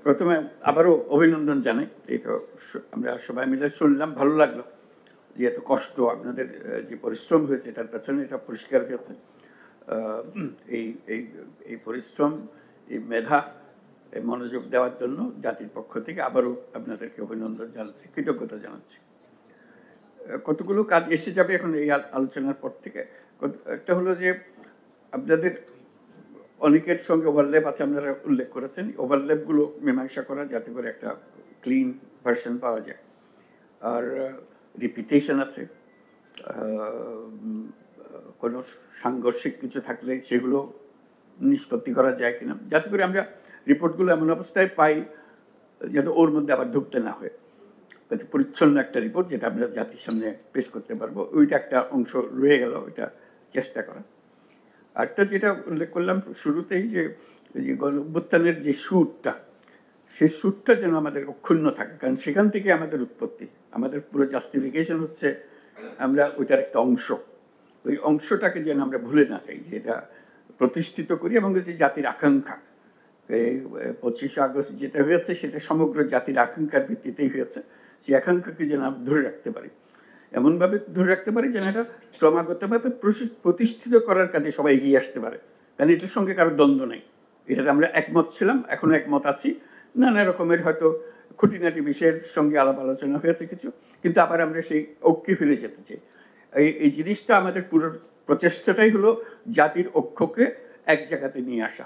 প্রথমে আবারও অভিনন্দন জানাই। এটা আমরা সবাই মিলে শুনলাম, ভালো লাগলো যে এত কষ্ট আপনাদের, যে পরিশ্রম হয়েছে এটার পেছনে এটা পরিষ্কার হয়েছে। এই এই এই পরিশ্রম, এই মেধা, এই মনোযোগ দেওয়ার জন্য জাতির পক্ষ থেকে আবারও আপনাদেরকে অভিনন্দন জানাচ্ছি, কৃতজ্ঞতা জানাচ্ছি। কতগুলো কাজ এসে যাবে এখন এই আলোচনার পর থেকে। একটা হলো যে আপনাদের অনেকের সঙ্গে ওভারল্যাপ আছে, আপনারা উল্লেখ করেছেন। ওভারল্যাপগুলো মীমাংসা করা যাতে করে একটা ক্লিন ভার্সন পাওয়া যায়। আর রিপিটেশন আছে, কোনো সাংঘর্ষিক কিছু থাকলে সেগুলো নিষ্পত্তি করা যায় কিনা, যাতে করে আমরা রিপোর্টগুলো এমন অবস্থায় পাই যাতে ওর মধ্যে আবার ঢুকতে না হয়। পরিচ্ছন্ন একটা রিপোর্ট যেটা আমরা জাতির সামনে পেশ করতে পারবো, ওইটা একটা অংশ রয়ে গেল, ওইটা চেষ্টা করা। আরটা যেটা উল্লেখ করলাম শুরুতেই, যে গণ অভ্যুত্থানের যে সুরটা, সেই সুরটা যেন আমাদের অক্ষুণ্ণ থাকে, কারণ সেখান থেকে আমাদের উৎপত্তি, আমাদের পুরো জাস্টিফিকেশন হচ্ছে আমরা ওইটার একটা অংশ। ওই অংশটাকে যেন আমরা ভুলে না যাই, যে এটা প্রতিষ্ঠিত করি, এবং যে জাতির আকাঙ্ক্ষা, এই 25শে আগস্ট যেটা হয়েছে সেটা সমগ্র জাতির আকাঙ্ক্ষার ভিত্তিতেই হয়েছে। সেই আকাঙ্ক্ষাকে যেন আমরা ধরে রাখতে পারি, এমনভাবে ধরে রাখতে পারি যেন এটা ক্রমাগতভাবে প্রতিষ্ঠিত করার কাজে সবাই এগিয়ে আসতে পারে, কারণ এটার সঙ্গে কারো দ্বন্দ্ব নেই। এটাতে আমরা একমত ছিলাম, এখনো একমত আছি। নানা রকমের হয়তো খুঁটিনাটি বিষয়ের সঙ্গে আলাপ আলোচনা হয়েছে কিছু, কিন্তু আবার আমরা সেই ঐক্যে ফিরে যেতে চাই। এই জিনিসটা আমাদের পুরো প্রচেষ্টাটাই হলো জাতির ঐক্যকে এক জায়গাতে নিয়ে আসা।